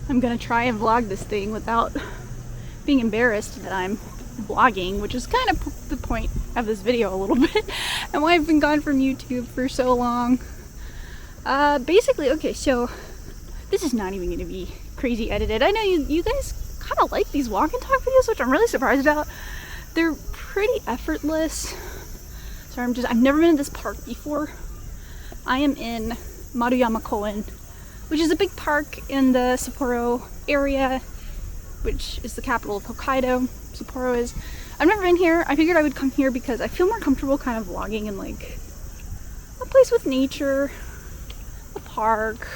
I'm gonna try and vlog this thing without being embarrassed that I'm vlogging, which is kind of the point of this video a little bit, and why I've been gone from YouTube for so long. Basically, okay, so this is not even gonna be crazy edited. I know you guys kind of like these walk and talk videos, which I'm really surprised about. They're pretty effortless. Sorry, I've never been in this park before. I am in Maruyama Koen, which is a big park in the Sapporo area, which is the capital of Hokkaido. Sapporo is. I've never been here. I figured I would come here because I feel more comfortable kind of vlogging in like a place with nature, a park,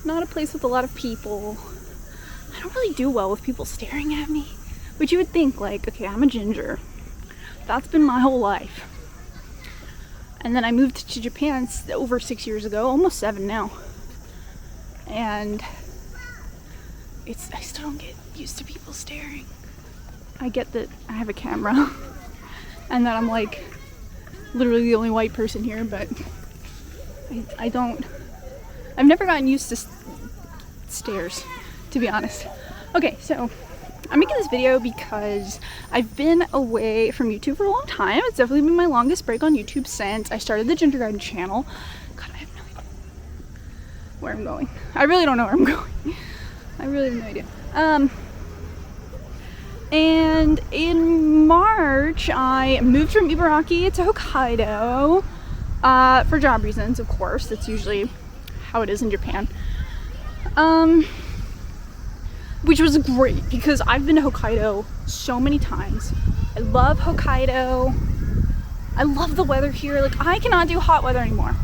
not a place with a lot of people. I don't really do well with people staring at me, which you would think like, okay, I'm a ginger. That's been my whole life. And then I moved to Japan over 6 years ago, almost 7 now. And I still don't get used to people staring. I get that I have a camera and that I'm like literally the only white person here, but I've never gotten used to stares, to be honest. Okay, so I'm making this video because I've been away from YouTube for a long time. It's definitely been my longest break on YouTube since I started the Ginger Garden channel. God, I have no idea where I'm going. I really don't know where I'm going. I really have no idea. And in March, I moved from Ibaraki to Hokkaido for job reasons, of course. That's usually how it is in Japan. Which was great because I've been to Hokkaido so many times. I love Hokkaido. I love the weather here. Like, I cannot do hot weather anymore.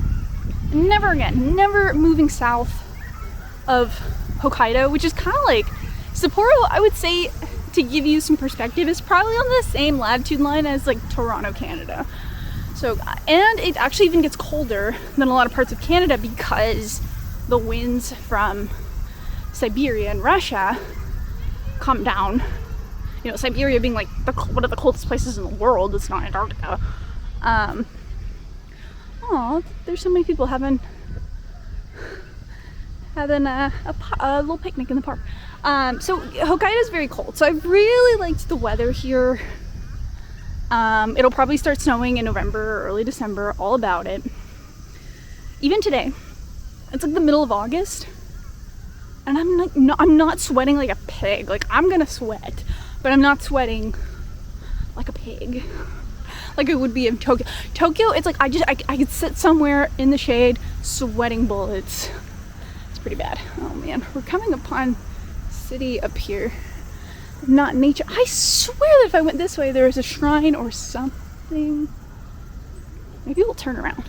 Never again. Never moving south of Hokkaido, which is kind of like Sapporo, I would say, to give you some perspective, is probably on the same latitude line as like Toronto, Canada. So, and it actually even gets colder than a lot of parts of Canada because the winds from Siberia and Russia come down. You know, Siberia being like one of the coldest places in the world. It's not Antarctica. Oh, there's so many people having a little picnic in the park. So Hokkaido is very cold. So I really liked the weather here. It'll probably start snowing in November or early December. All about it. Even today, it's like the middle of August. And I'm not sweating like a pig. Like, I'm gonna sweat, but I'm not sweating like a pig, like it would be in Tokyo. Tokyo, it's like I could sit somewhere in the shade, sweating bullets. It's pretty bad. Oh man, we're coming upon city up here, not nature. I swear that if I went this way, there was a shrine or something. Maybe we'll turn around.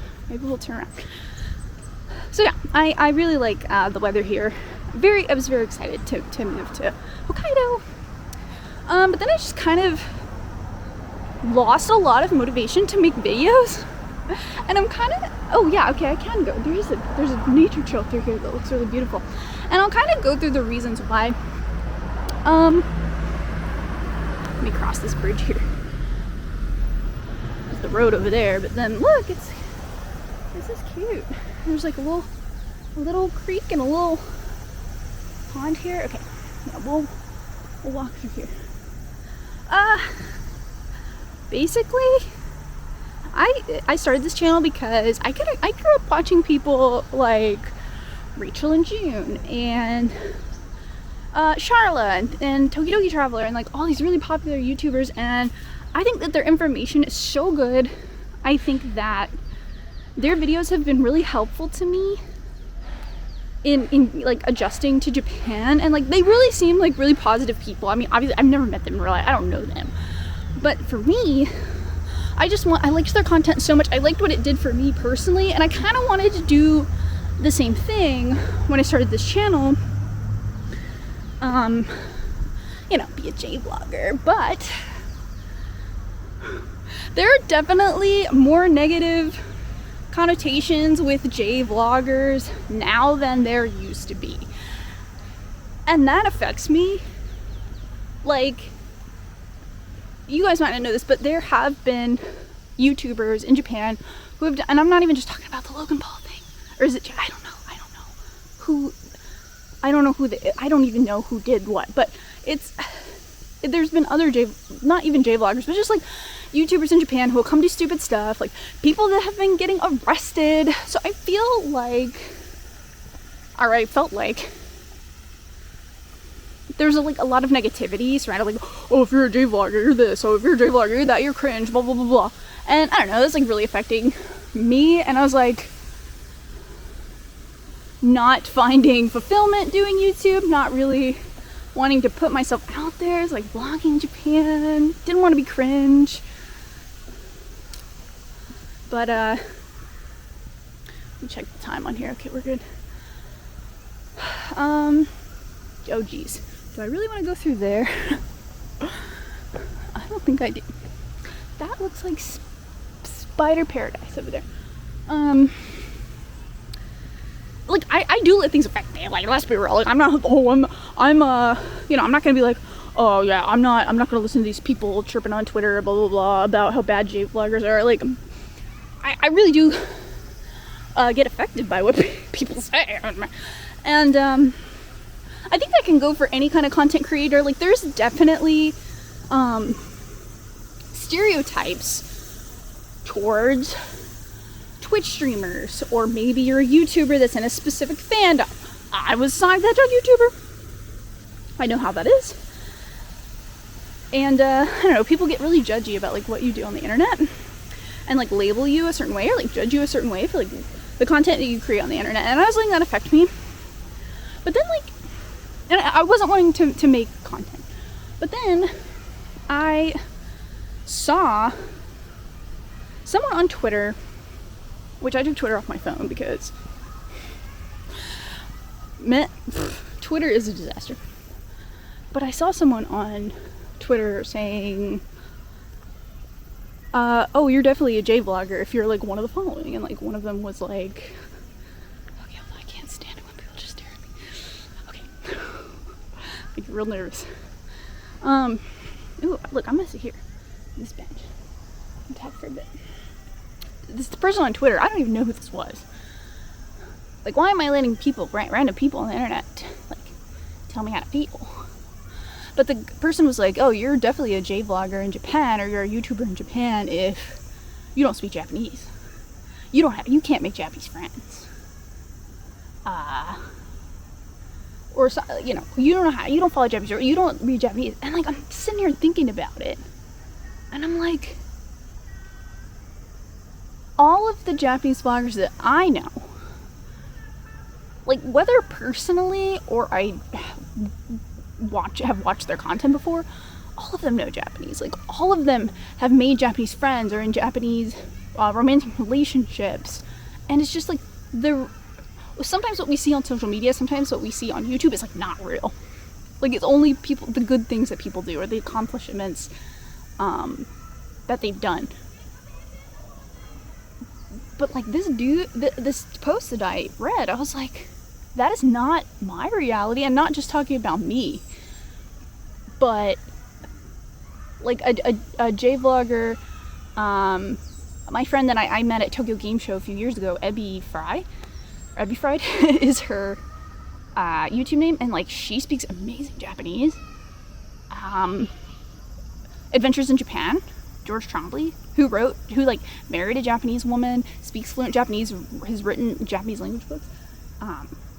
So yeah, I really like the weather here. I was very excited to move to Hokkaido. But then I just kind of lost a lot of motivation to make videos. And I'm kind of, oh yeah, okay, I can go. There's a nature trail through here that looks really beautiful. And I'll kind of go through the reasons why. Let me cross this bridge here. There's the road over there, but then look, this is cute. There's like a little creek and a little pond here. Okay, yeah, we'll walk through here. Basically, I started this channel because I grew up watching people like Rachel and June and Charla and Tokidoki Traveler and like all these really popular YouTubers, and I think that their information is so good. I think that their videos have been really helpful to me in like adjusting to Japan, and like they really seem like really positive people. I mean, obviously I've never met them in real life, I don't know them, but for me, I liked their content so much. I liked what it did for me personally, and I kind of wanted to do the same thing when I started this channel. You know, be a J vlogger, but there are definitely more negative connotations with J vloggers now than there used to be, and that affects me. Like, you guys might not know this, but there have been YouTubers in Japan who have done, and I'm not even just talking about the Logan Paul thing, or is it, I don't know who, I don't know I don't even know who did what, but there's been other not even J-vloggers, but just like YouTubers in Japan who will come do stupid stuff, like people that have been getting arrested. So I feel like, or I felt like, there's like a lot of negativity surrounded, like, oh, if you're a J-vlogger, you're this, oh, if you're a J-vlogger, you're that, you're cringe, blah, blah, blah, blah. And I don't know, that's like really affecting me, and I was like, not finding fulfillment doing YouTube, not really wanting to put myself out there. It's like vlogging Japan, didn't want to be cringe. But let me check the time on here. Okay, we're good. Oh geez, do I really want to go through there? I don't think I do. That looks like spider paradise over there. Like I do let things affect me. Like, let's be real. Like, I'm not. Oh, I'm you know, I'm not gonna be like, oh yeah, I'm not gonna listen to these people chirping on Twitter, blah blah blah, about how bad J-vloggers are. Like, I really do get affected by what people say, and I think that can go for any kind of content creator. Like, there's definitely stereotypes towards Twitch streamers, or maybe you're a YouTuber that's in a specific fandom. I was a Sonic the Hedgehog YouTuber. I know how that is. And I don't know, people get really judgy about like what you do on the internet, and like label you a certain way, or like judge you a certain way for like the content that you create on the internet. And I was letting that affect me. But then, like, and I wasn't wanting to make content. But then I saw someone on Twitter, which I took Twitter off my phone because Twitter is a disaster. But I saw someone on Twitter saying, oh, you're definitely a J-vlogger if you're like one of the following. And like one of them was like, okay, I can't stand it when people just stare at me. Okay. I get real nervous. Ooh, look, I'm gonna sit here on this bench and talk for a bit. This person on Twitter, I don't even know who this was. Like, why am I letting people, random people on the internet, like, tell me how to feel? But the person was like, oh, you're definitely a J-vlogger in Japan, or you're a YouTuber in Japan if you don't speak Japanese. You can't make Japanese friends. Or, you know, you don't follow Japanese, or you don't read Japanese. And like, I'm sitting here thinking about it, and I'm like, all of the Japanese vloggers that I know, like, whether personally or I have watched their content before, all of them know Japanese. Like, all of them have made Japanese friends or in Japanese romantic relationships. And it's just like, sometimes what we see on social media, sometimes what we see on YouTube is like not real. Like, it's only the good things that people do, or the accomplishments that they've done. But like, this dude, this post that I read, I was like, that is not my reality. And not just talking about me, but like a J-vlogger, my friend that I met at Tokyo Game Show a few years ago, Ebby Fried is her YouTube name, and like, she speaks amazing Japanese. Adventures in Japan, George Trombley, who like married a Japanese woman, speaks fluent Japanese, has written Japanese language books.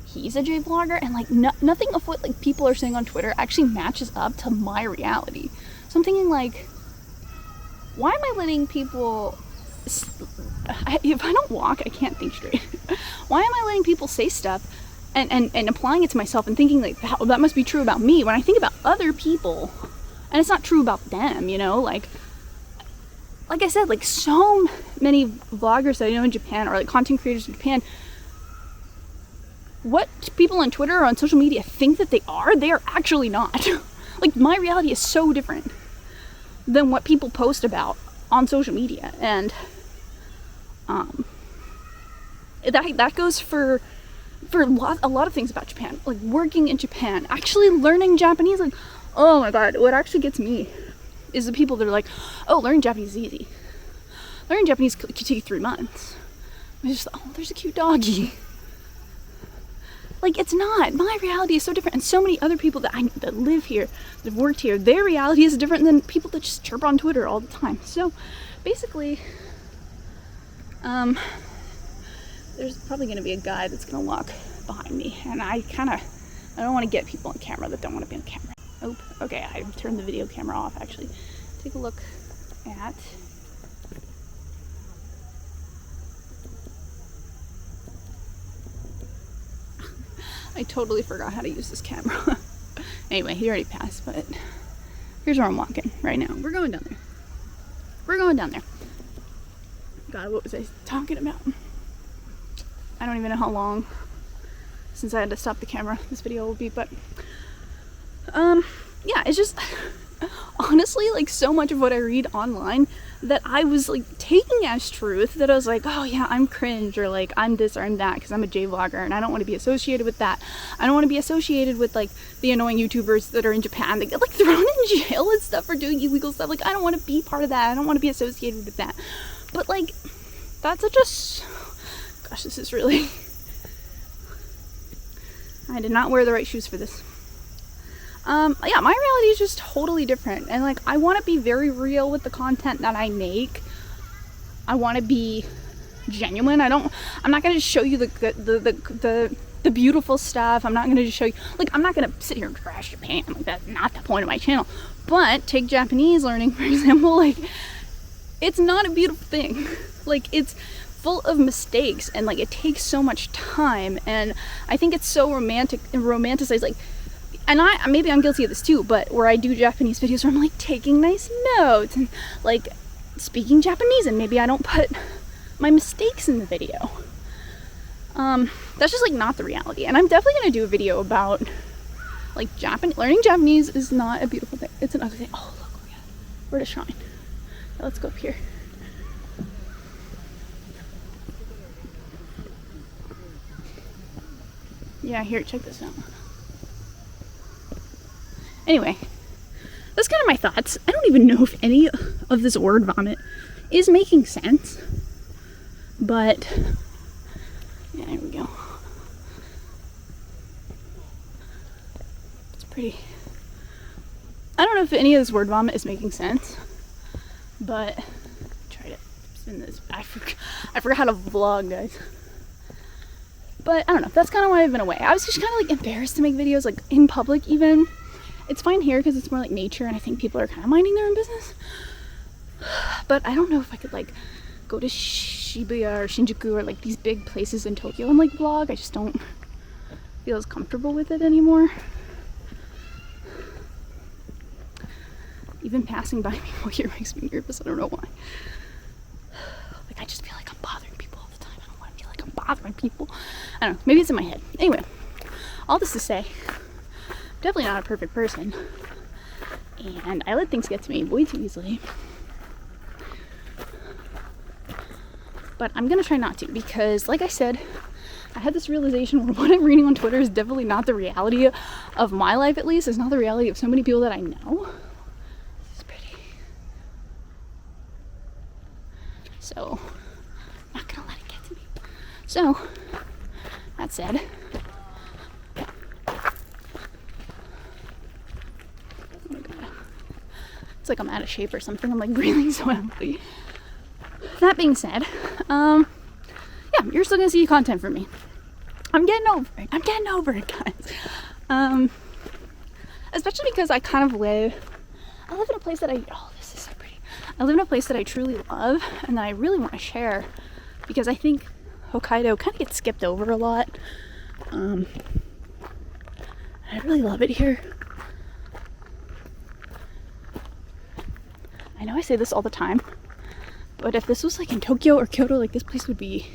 He's a J-vlogger, and like nothing of what like people are saying on Twitter actually matches up to my reality. So I'm thinking, like, why am I letting people? If I don't walk, I can't think straight. Why am I letting people say stuff and applying it to myself and thinking like that must be true about me, when I think about other people and it's not true about them, you know? Like I said, like, so many vloggers that I know in Japan, or like content creators in Japan, what people on Twitter or on social media think that they are actually not. Like, my reality is so different than what people post about on social media. And that goes for a lot of things about Japan. Like, working in Japan, actually learning Japanese. Like, oh my god, what actually gets me is the people that are like, oh, learning Japanese is easy. Learning Japanese could take 3 months. It's just, oh, there's a cute doggy. Like, it's not. My reality is so different, and so many other people that live here, that have worked here, their reality is different than people that just chirp on Twitter all the time. So basically, there's probably going to be a guy that's going to walk behind me, and I don't want to get people on camera that don't want to be on camera. Oh, okay, I turned the video camera off, actually. Take a look at... I totally forgot how to use this camera. Anyway, he already passed, but here's where I'm walking right now. We're going down there. We're going down there. God, what was I talking about? I don't even know how long since I had to stop the camera this video will be, but yeah, it's just honestly like so much of what I read online that I was like taking as truth, that I was like, oh yeah, I'm cringe, or like I'm this or I'm that because I'm a J vlogger and I don't want to be associated with that. I don't want to be associated with like the annoying YouTubers that are in Japan that get like thrown in jail and stuff for doing illegal stuff. Like, I don't want to be part of that. I don't want to be associated with that. But like, that's such a... Gosh, this is really... I did not wear the right shoes for this. Yeah, my reality is just totally different, and like I want to be very real with the content that I make. I want to be genuine. I'm not going to show you the beautiful stuff. I'm not going to just show you, like, I'm not going to sit here and trash Japan. Like, that's not the point of my channel. But take Japanese learning, for example, like, it's not a beautiful thing. Like, it's full of mistakes, and like it takes so much time, and I think it's so romantic and romanticized, like, and maybe I'm guilty of this too, but where I do Japanese videos where I'm like taking nice notes and like speaking Japanese, and maybe I don't put my mistakes in the video. That's just like not the reality. And I'm definitely gonna do a video about like learning Japanese is not a beautiful thing. It's an ugly thing. Oh look, we're at a shrine. Let's go up here. Yeah, here, check this out. Anyway, that's kind of my thoughts. I don't even know if any of this word vomit is making sense, but yeah, there we go. It's pretty. I don't know if any of this word vomit is making sense, but try to spin this. I forgot how to vlog, guys. But I don't know, that's kind of why I've been away. I was just kind of like embarrassed to make videos like in public even. It's fine here because it's more like nature, and I think people are kind of minding their own business. But I don't know if I could like go to Shibuya or Shinjuku or like these big places in Tokyo and like vlog. I just don't feel as comfortable with it anymore. Even passing by people here makes me nervous. I don't know why. Like, I just feel like I'm bothering people all the time. I don't want to feel like I'm bothering people. I don't know. Maybe it's in my head. Anyway, all this to say, I'm definitely not a perfect person. And I let things get to me way too easily. But I'm going to try not to, because like I said, I had this realization where what I'm reading on Twitter is definitely not the reality of my life, at least. It's not the reality of so many people that I know. This is pretty. So, I'm not gonna let it get to me. So, that said, oh my god. It's like I'm out of shape or something. I'm like breathing so heavily. That being said, yeah, you're still gonna see content from me. I'm getting over it. I'm getting over it, guys. Especially because I kind of live in a place that oh, this is so pretty. I live in a place that I truly love and that I really want to share, because I think Hokkaido kind of gets skipped over a lot. I really love it here. I know I say this all the time, but if this was like in Tokyo or Kyoto, like this place would be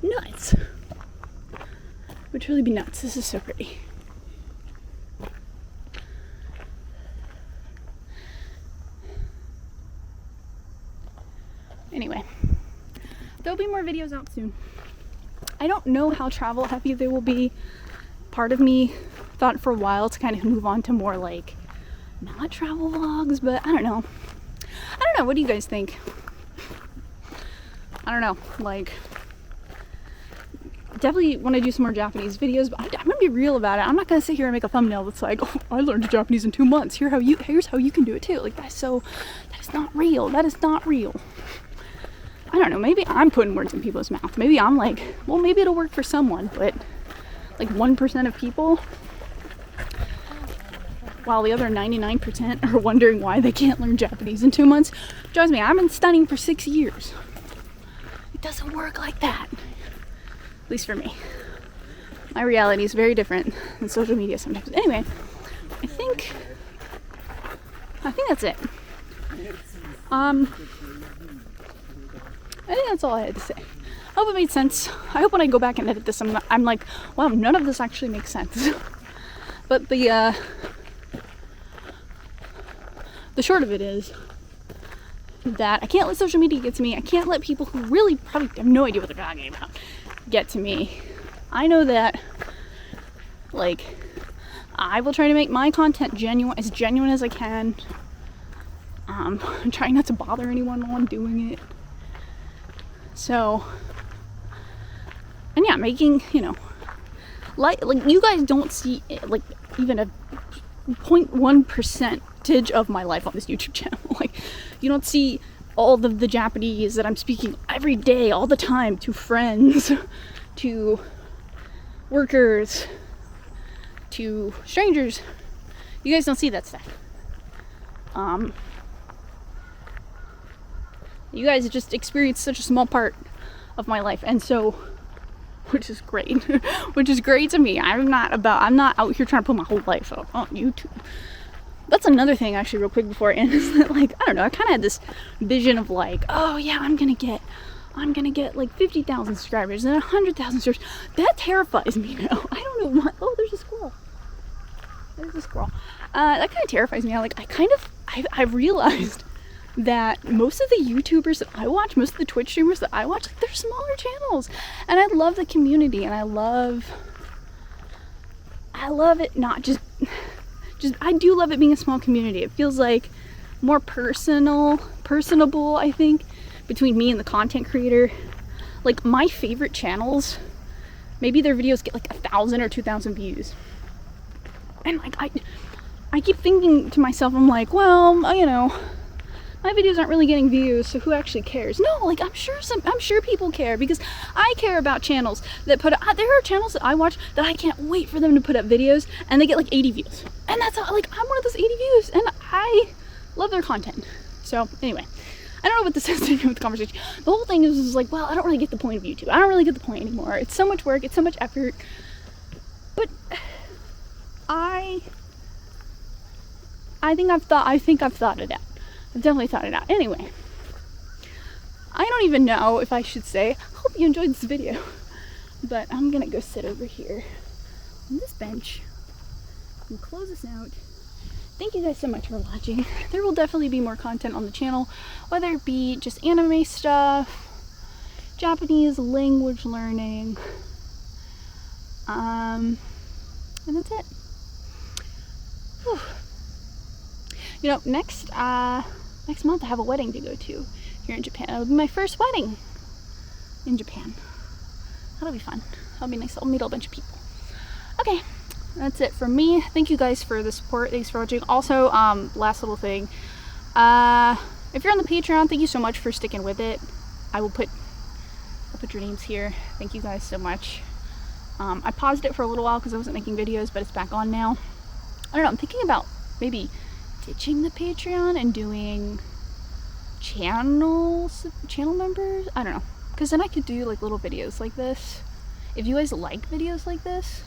nuts. It would truly be nuts. This is so pretty. Anyway, there'll be more videos out soon. I don't know how travel heavy they will be. Part of me thought for a while to kind of move on to more like not travel vlogs, but I don't know. What do you guys think? I don't know, like, definitely want to do some more Japanese videos, but I'm gonna be real about it. I'm not gonna sit here and make a thumbnail that's like, oh, I learned Japanese in 2 months. Here's how you can do it too. Like, that is not real. That is not real. I don't know, maybe I'm putting words in people's mouth. Maybe I'm like, well, maybe it'll work for someone, but like 1% of people, while the other 99% are wondering why they can't learn Japanese in 2 months. Trust me, I've been studying for 6 years. It doesn't work like that. At least for me. My reality is very different than social media sometimes. Anyway, I think that's it. I think that's all I had to say. I hope it made sense. I hope when I go back and edit this, I'm like, wow, none of this actually makes sense. But the short of it is that I can't let social media get to me. I can't let people who really probably have no idea what they're talking about get to me. I know that, like, I will try to make my content as genuine as I can. I'm trying not to bother anyone while I'm doing it. So, and yeah, making, you know, like you guys don't see like even a 0.1% of my life on this YouTube channel. Like, you don't see all of the Japanese that I'm speaking every day, all the time, to friends, to workers, to strangers. You guys don't see that stuff. You guys just experienced such a small part of my life, and so, which is great. Which is great to me. I'm not out here trying to put my whole life out on YouTube. That's another thing, actually, real quick before I end, is that, like, I don't know, I kind of had this vision of like, oh yeah, I'm gonna get like 50,000 subscribers and 100,000 subscribers. That terrifies me now. I don't know what. Oh, there's a squirrel. That kind of terrifies me now. Like, I've realized that most of the YouTubers that I watch, most of the Twitch streamers that I watch, like, they're smaller channels, and I love the community, and I love it. Not just I do love it being a small community. It feels like more personable, I think, between me and the content creator. Like, my favorite channels, maybe their videos get like 1,000 or 2,000 views, and like I keep thinking to myself, I'm like, well, you know, my videos aren't really getting views, so who actually cares? No, like, I'm sure people care, because I care about channels that put out, there are channels that I watch that I can't wait for them to put up videos, and they get like 80 views, and that's how, like, I'm one of those 80 views, and I love their content. So anyway, I don't know what this has to do with the conversation. The whole thing is like, well, I don't really get the point of YouTube. I don't really get the point anymore. It's so much work, it's so much effort, but I think I've thought it out. I've definitely thought it out. Anyway, I don't even know if I should say, I hope you enjoyed this video, but I'm gonna go sit over here on this bench and close this out. Thank you guys so much for watching. There will definitely be more content on the channel, whether it be just anime stuff, Japanese language learning, and that's it. Whew. You know, next month I have a wedding to go to here in Japan. It'll be my first wedding in Japan. That'll be fun. That'll be nice. I'll meet a bunch of people. Okay, that's it from me. Thank you guys for the support. Thanks for watching. Also, last little thing. If you're on the Patreon, thank you so much for sticking with it. I'll put your names here. Thank you guys so much. I paused it for a little while because I wasn't making videos, but it's back on now. I don't know, I'm thinking about maybe ditching the Patreon and doing channel members. I don't know, because then I could do like little videos like this. If you guys like videos like this,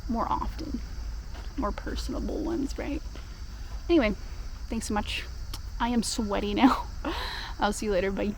more often, more personable ones, right? Anyway, thanks so much. I am sweaty now. I'll see you later. Bye.